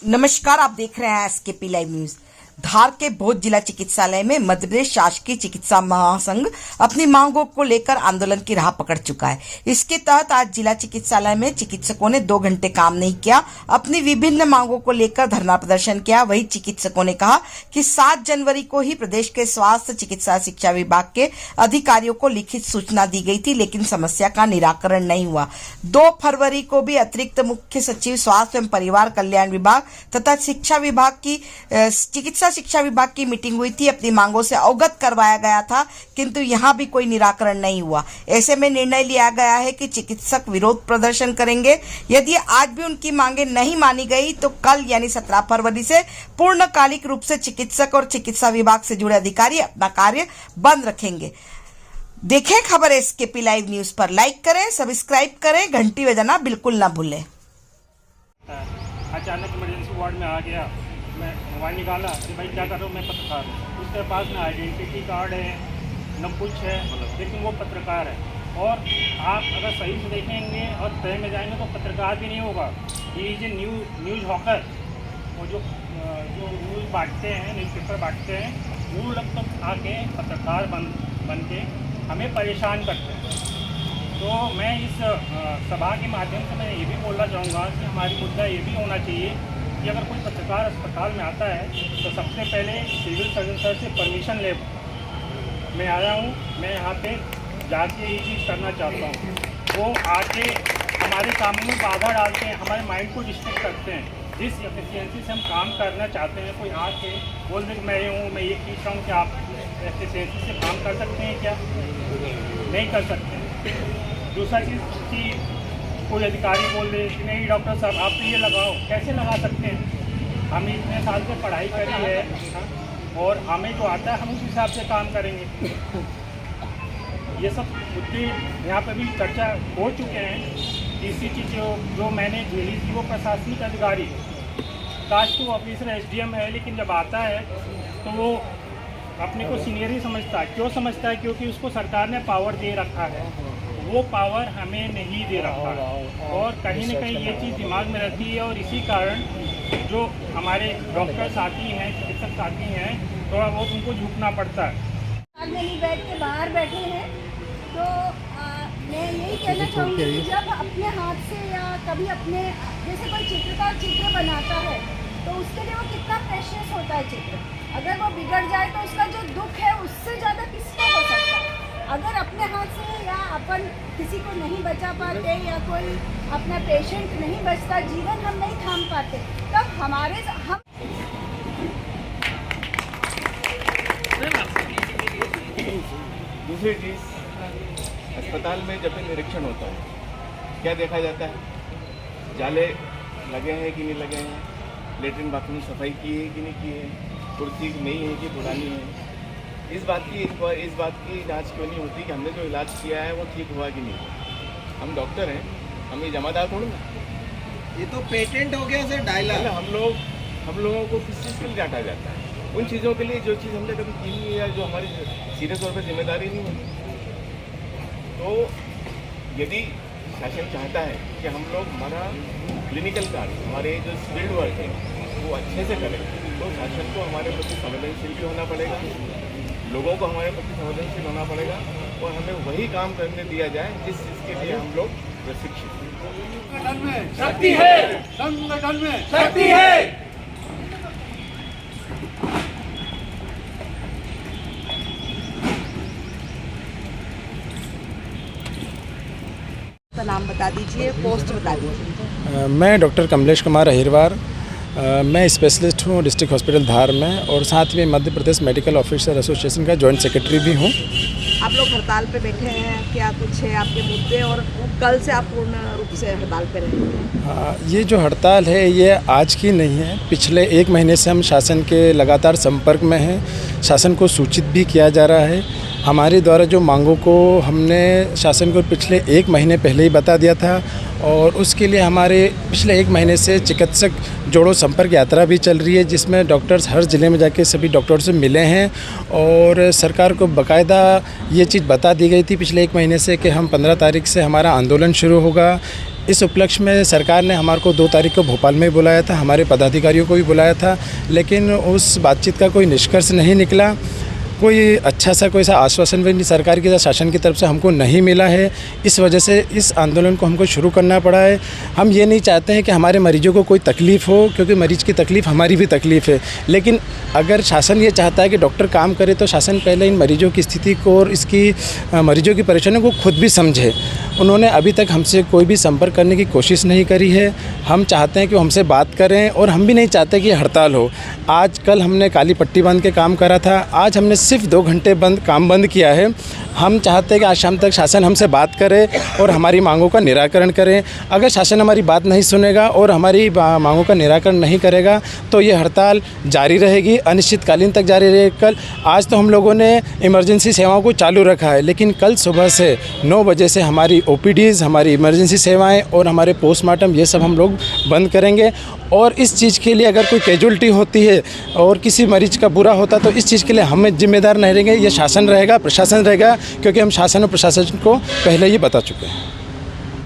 नमस्कार, आप देख रहे हैं एसकेपी लाइव न्यूज। धार के भोज जिला चिकित्सालय में मध्य प्रदेश शासकीय चिकित्सा महासंघ अपनी मांगों को लेकर आंदोलन की राह पकड़ चुका है। इसके तहत आज जिला चिकित्सालय में चिकित्सकों ने 2 घंटे काम नहीं किया, अपनी विभिन्न मांगों को लेकर धरना प्रदर्शन किया। वहीं चिकित्सकों ने कहा कि 7 जनवरी को ही प्रदेश के स्वास्थ्य चिकित्सा शिक्षा विभाग के अधिकारियों को लिखित सूचना दी गई थी, लेकिन समस्या का निराकरण नहीं हुआ। 2 फरवरी को भी अतिरिक्त मुख्य सचिव स्वास्थ्य एवं परिवार कल्याण विभाग तथा शिक्षा विभाग की चिकित्सा शिक्षा विभाग की मीटिंग हुई थी। अपनी मांगों से अवगत करवाया गया था, किंतु यहां भी कोई निराकरण नहीं हुआ। ऐसे में निर्णय लिया गया है कि चिकित्सक विरोध प्रदर्शन करेंगे। यदि आज भी उनकी मांगे नहीं मानी गई तो कल यानी 17 फरवरी से पूर्णकालिक रूप से चिकित्सक और चिकित्सा विभाग से जुड़े अधिकारी अपना कार्य बंद रखेंगे। देखें खबर एसकेपी लाइव न्यूज पर, लाइक करें, सब्सक्राइब करें, घंटी बजाना बिल्कुल ना भूलें। अचानक इमरजेंसी वार्ड में आ गया, मैं मोबाइल निकाला, अरे भाई क्या कर रहा हूँ, मैं पत्रकार हूँ। उसके पास ना आइडेंटिटी कार्ड है न कुछ है, लेकिन वो पत्रकार है। और आप अगर सही से देखेंगे और तय में जाएंगे तो पत्रकार भी नहीं होगा, ये जो न्यूज़ हॉकर, वो जो न्यूज़ बांटते हैं, न्यूज़पेपर बांटते हैं, वो लोग तो आके पत्रकार बन के हमें परेशान करते हैं। तो मैं इस सभा के माध्यम से मैं ये भी बोलना चाहूँगा कि हमारी मुद्दा ये भी होना चाहिए कि अगर कोई पत्रकार अस्पताल में आता है तो सबसे पहले सिविल सर्जन सर से परमिशन ले। मैं आया हूँ, मैं यहाँ पे जाके ये चीज़ करना चाहता हूँ। वो आके हमारे काम में बाधा डालते हैं, हमारे माइंड को डिस्ट्रैक्ट करते हैं। जिस एफिशिएंसी से हम काम करना चाहते हैं, कोई आके बोल दे मैं ये हूँ, मैं ये पूछ रहा हूँ कि आप एफिशिएंसी से काम कर सकते हैं क्या? नहीं कर सकते। दूसरा चीज़ कि कोई अधिकारी बोल दे कि नहीं डॉक्टर साहब आप तो ये लगाओ, कैसे लगा सकते हैं? हम इतने साल से पढ़ाई करी है और हमें जो आता है हम उस हिसाब से काम करेंगे। ये सब मुद्दे यहाँ पे भी चर्चा हो चुके हैं। तीसरी चीज़ जो मैंने झेली थी वो प्रशासनिक अधिकारी, कास्ट टू ऑफिसर SDM है, लेकिन जब आता है तो वो अपने को सीनियर ही समझता है। क्यों समझता है? क्योंकि उसको सरकार ने पावर दे रखा है, वो पावर हमें नहीं दे रखा है। और कहीं ना कहीं ये चीज़ दिमाग में रहती है और इसी कारण जो हमारे डॉक्टर साथी हैं, चिकित्सक साथी हैं, थोड़ा बहुत उनको झुकना पड़ता है। में नहीं बैठ के बाहर बैठे हैं, तो मैं यही कहना चाहूँगी कि जब अपने हाथ से या कभी अपने जैसे कोई चित्रकार चित्र बनाता है तो उसके लिए वो कितना प्रेशियस होता है चित्र। अगर वो बिगड़ जाए तो उसका जो दुख है उससे ज़्यादा किसका हो सकता है। अगर अपने हाथ से या अपन किसी को नहीं बचा पाते या कोई अपना पेशेंट नहीं बचता, जीवन हम नहीं थाम पाते, तब हमारे हम दूसरी चीज़, अस्पताल में जब भी निरीक्षण होता है क्या देखा जाता है? जाले लगे हैं कि नहीं लगे हैं, लेटरिन बाथरूम सफाई की है कि नहीं की है, कुर्सी नई है कि पुरानी है। इस बात की जांच क्यों नहीं होती कि हमने जो इलाज किया है वो ठीक हुआ कि नहीं? हम डॉक्टर हैं, हम ये जमादार थोड़ी ना। ये तो पेटेंट हो गया सर, डायलॉग। हम लोगों को किस चीज़ के लिए डांटा जाता है? उन चीज़ों के लिए जो चीज़ हमने कभी की नहीं है या जो हमारी सीधे तौर पर जिम्मेदारी नहीं है। तो यदि शासन चाहता है कि हम लोग हमारा क्लिनिकल कार्य, हमारे जो फील्ड वर्क है वो अच्छे से करें, तो शासन को हमारे प्रति संवेदनशील भी होना पड़ेगा, लोगों को हमारे प्रति संवेदनशील होना पड़ेगा और हमें वही काम करने दिया जाए जिस चीज़ के लिए हम लोग प्रशिक्षित हैं। संगठन में शक्ति है, संगठन में शक्ति है। नाम बता दीजिए, पोस्ट बता दीजिए। मैं डॉक्टर कमलेश कुमार अहिरवार, मैं स्पेशलिस्ट हूँ डिस्ट्रिक्ट हॉस्पिटल धार में और साथ में Madhya Pradesh medical officer association का जॉइंट सेक्रेटरी भी हूँ। आप लोग हड़ताल पे बैठे हैं, क्या कुछ है आपके मुद्दे और कल से आप पूर्ण रूप से हड़ताल पे रहेंगे? ये जो हड़ताल है ये आज की नहीं है, पिछले 1 महीने से हम शासन के लगातार संपर्क में हैं। शासन को सूचित भी किया जा रहा है। हमारे द्वारा जो मांगों को हमने शासन को पिछले 1 महीने पहले ही बता दिया था और उसके लिए हमारे पिछले 1 महीने से चिकित्सक जोड़ो संपर्क यात्रा भी चल रही है, जिसमें डॉक्टर्स हर ज़िले में जाके सभी डॉक्टर्स से मिले हैं और सरकार को बाकायदा ये चीज़ बता दी गई थी पिछले 1 महीने से कि हम 15 तारीख से हमारा आंदोलन शुरू होगा। इस उपलक्ष्य में सरकार ने हमारे को 2 तारीख को भोपाल में बुलाया था, हमारे पदाधिकारियों को भी बुलाया था, लेकिन उस बातचीत का कोई निष्कर्ष नहीं निकला। कोई अच्छा सा कोई सा आश्वासन भी सरकार की शासन की तरफ से हमको नहीं मिला है। इस वजह से इस आंदोलन को हमको शुरू करना पड़ा है। हम ये नहीं चाहते हैं कि हमारे मरीजों को कोई तकलीफ़ हो, क्योंकि मरीज़ की तकलीफ़ हमारी भी तकलीफ़ है। लेकिन अगर शासन ये चाहता है कि डॉक्टर काम करे तो शासन पहले इन मरीजों की स्थिति को और इसकी मरीजों की परेशानियों को खुद भी समझे। उन्होंने अभी तक हमसे कोई भी संपर्क करने की कोशिश नहीं करी है। हम चाहते हैं कि वो हमसे बात करें और हम भी नहीं चाहते कि हड़ताल हो। आज कल हमने काली पट्टी बांध के काम करा था, आज हमने सिर्फ 2 घंटे काम बंद किया है। हम चाहते हैं कि आज शाम तक शासन हमसे बात करे और हमारी मांगों का निराकरण करें। अगर शासन हमारी बात नहीं सुनेगा और हमारी मांगों का निराकरण नहीं करेगा तो ये हड़ताल जारी रहेगी, अनिश्चितकालीन तक जारी रहेगी। कल आज तो हम लोगों ने इमरजेंसी सेवाओं को चालू रखा है, लेकिन कल सुबह से 9 बजे से हमारी ओपीडीज़, हमारी इमरजेंसी सेवाएं और हमारे पोस्टमार्टम ये सब हम लोग बंद करेंगे। और इस चीज़ के लिए अगर कोई कैजुअल्टी होती है और किसी मरीज का बुरा होता तो इस चीज़ के लिए हमें जिम्मेदार नहीं रहेंगे, ये शासन रहेगा, प्रशासन रहेगा, क्योंकि हम शासन और प्रशासन को पहले ही बता चुके हैं।